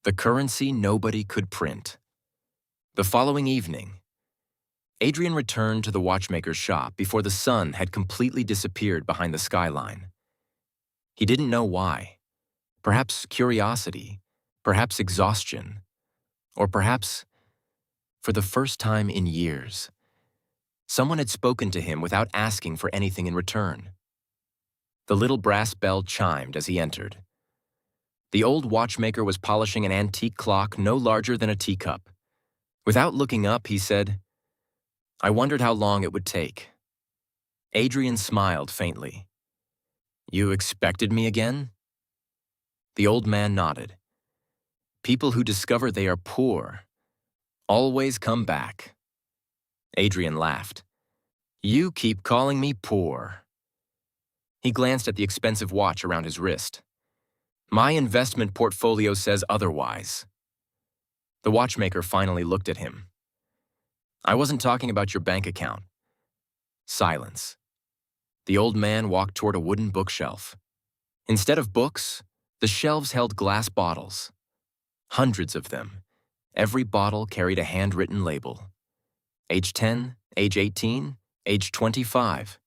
The currency nobody could print. The following evening, Adrian returned to the watchmaker's shop before the sun had completely disappeared behind the skyline. He didn't know why. Perhaps curiosity, perhaps exhaustion, or perhaps, for the first time in years, someone had spoken to him without asking for anything in return. The little brass bell chimed as he entered. The old watchmaker was polishing an antique clock no larger than a teacup. Without looking up, he said, "I wondered how long it would take." Adrian smiled faintly. "You expected me again?" The old man nodded. "People who discover they are poor always come back." Adrian laughed. "You keep calling me poor." He glanced at the expensive watch around his wrist. "My investment portfolio says otherwise." The watchmaker finally looked at him. "I wasn't talking about your bank account." Silence. The old man walked toward a wooden bookshelf. Instead of books, the shelves held glass bottles. Hundreds of them. Every bottle carried a handwritten label. Age 10, age 18, age 25,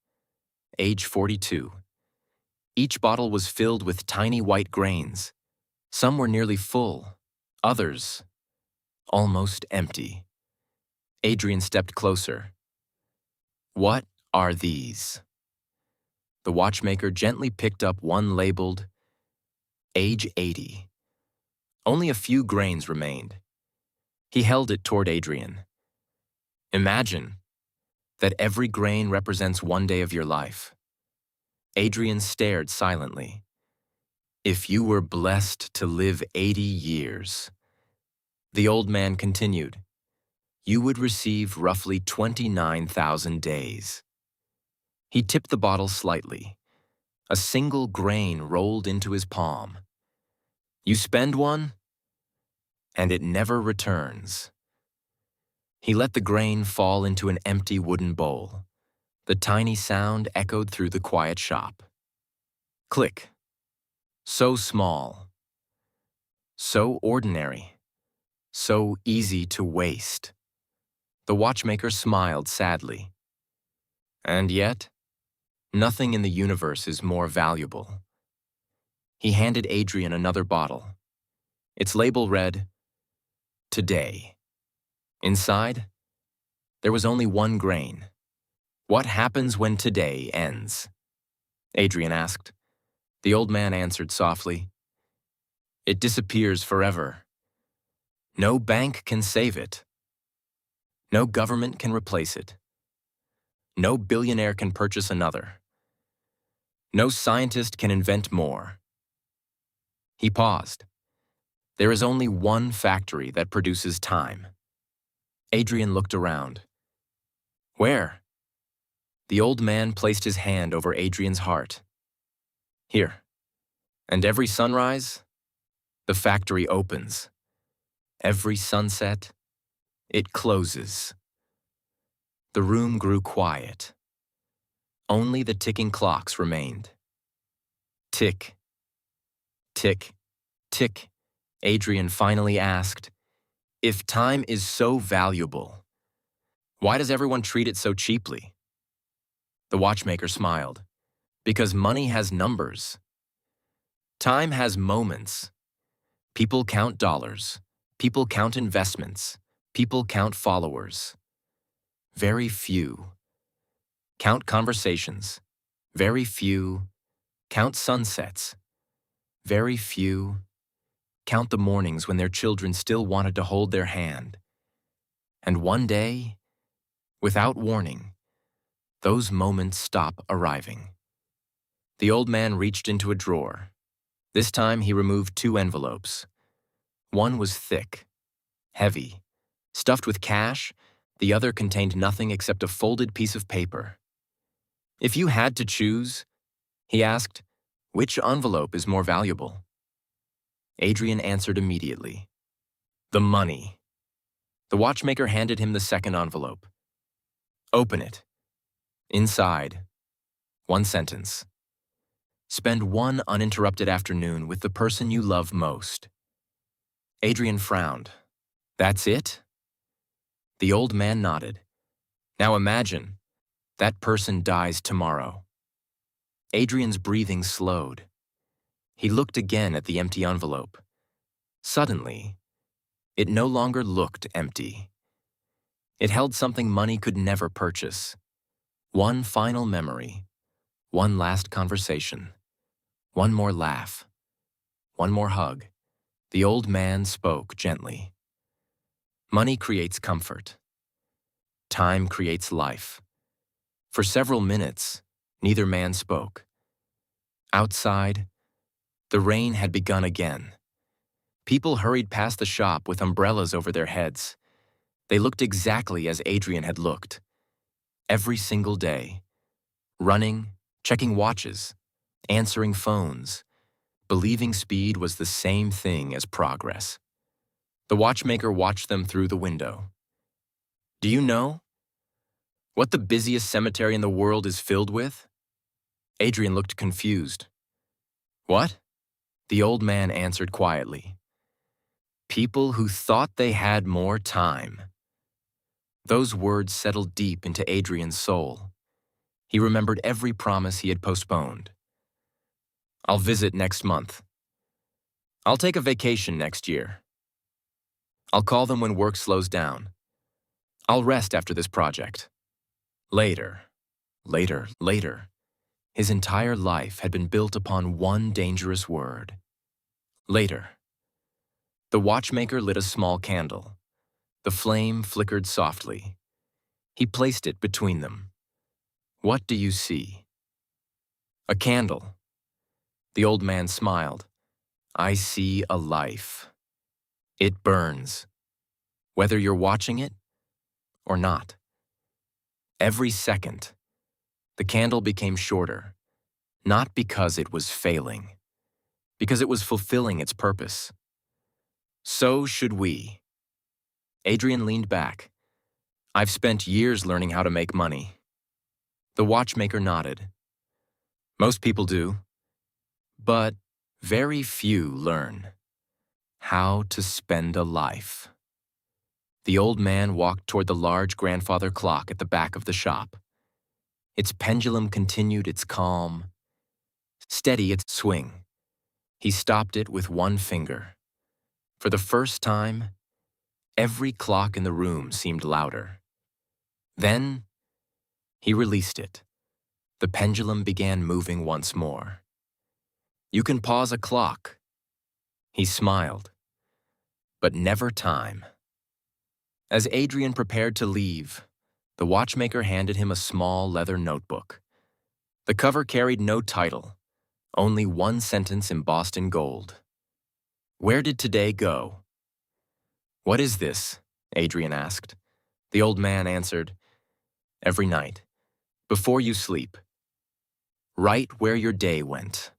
age 42. Each bottle was filled with tiny white grains. Some were nearly full, others almost empty. Adrian stepped closer. "What are these?" The watchmaker gently picked up one labeled age 80. Only a few grains remained. He held it toward Adrian. "Imagine that every grain represents one day of your life." Adrian stared silently. "If you were blessed to live 80 years, the old man continued, "you would receive roughly 29,000 days." He tipped the bottle slightly. A single grain rolled into his palm. "You spend one, and it never returns." He let the grain fall into an empty wooden bowl. The tiny sound echoed through the quiet shop. Click. So small. So ordinary. So easy to waste. The watchmaker smiled sadly. "And yet, nothing in the universe is more valuable." He handed Adrian another bottle. Its label read, "Today." Inside, there was only one grain. "What happens when today ends?" Adrian asked. The old man answered softly, "It disappears forever. No bank can save it. No government can replace it. No billionaire can purchase another. No scientist can invent more." He paused. "There is only one factory that produces time." Adrian looked around. "Where?" The old man placed his hand over Adrian's heart. "Here. And every sunrise, the factory opens. Every sunset, it closes." The room grew quiet. Only the ticking clocks remained. Tick, tick, tick. Adrian finally asked, "If time is so valuable, why does everyone treat it so cheaply?" The watchmaker smiled. "Because money has numbers. Time has moments. People count dollars. People count investments. People count followers. Very few count conversations. Very few count sunsets. Very few count the mornings when their children still wanted to hold their hand. And one day, without warning, those moments stop arriving." The old man reached into a drawer. This time he removed 2 envelopes. One was thick, heavy, stuffed with cash. The other contained nothing except a folded piece of paper. "If you had to choose," he asked, "which envelope is more valuable?" Adrian answered immediately. "The money." The watchmaker handed him the second envelope. "Open it. Inside, one sentence. Spend one uninterrupted afternoon with the person you love most." Adrian frowned. That's it? The old man nodded. Now imagine, that person dies tomorrow. Adrian's breathing slowed. He looked again at the empty envelope. Suddenly, it no longer looked empty. It held something money could never purchase. One final memory, one last conversation, one more laugh, one more hug. The old man spoke gently. Money creates comfort. Time creates life. For several minutes, neither man spoke. Outside, the rain had begun again. People hurried past the shop with umbrellas over their heads. They looked exactly as Adrian had looked. Every single day. Running, checking watches, answering phones, believing speed was the same thing as progress. The watchmaker watched them through the window. Do you know what the busiest cemetery in the world is filled with? Adrian looked confused. What? The old man answered quietly. People who thought they had more time. Those words settled deep into Adrian's soul. He remembered every promise he had postponed. I'll visit next month. I'll take a vacation next year. I'll call them when work slows down. I'll rest after this project. Later, later, later. His entire life had been built upon one dangerous word. Later. The watchmaker lit a small candle. The flame flickered softly. He placed it between them. What do you see? A candle. The old man smiled. I see a life. It burns, whether you're watching it or not. Every second, the candle became shorter, not because it was failing, because it was fulfilling its purpose. So should we. Adrian leaned back. I've spent years learning how to make money. The watchmaker nodded. Most people do, but very few learn how to spend a life. The old man walked toward the large grandfather clock at the back of the shop. Its pendulum continued its calm, steady its swing. He stopped it with one finger. For the first time, every clock in the room seemed louder. Then, he released it. The pendulum began moving once more. You can pause a clock. He smiled. But never time. As Adrian prepared to leave, the watchmaker handed him a small leather notebook. The cover carried no title, only one sentence embossed in gold. Where did today go? What is this? Adrian asked. The old man answered, every night, before you sleep. Write where your day went.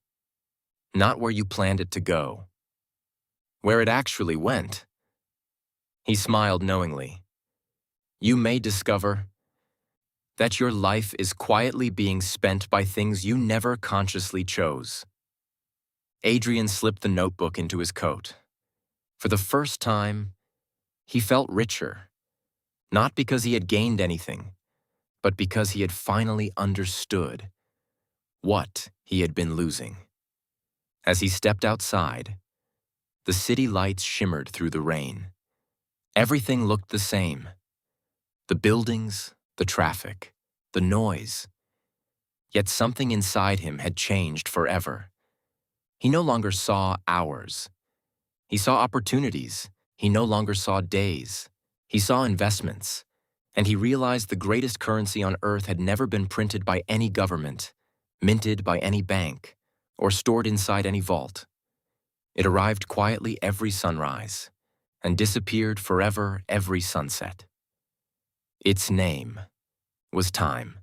Not where you planned it to go. Where it actually went. He smiled knowingly. You may discover that your life is quietly being spent by things you never consciously chose. Adrian slipped the notebook into his coat. For the first time, he felt richer, not because he had gained anything, but because he had finally understood what he had been losing. As he stepped outside, the city lights shimmered through the rain. Everything looked the same. The buildings, the traffic, the noise. Yet something inside him had changed forever. He no longer saw hours. He saw opportunities. He no longer saw days. He saw investments. And he realized the greatest currency on earth had never been printed by any government, minted by any bank, or stored inside any vault. It arrived quietly every sunrise and disappeared forever every sunset. Its name was time.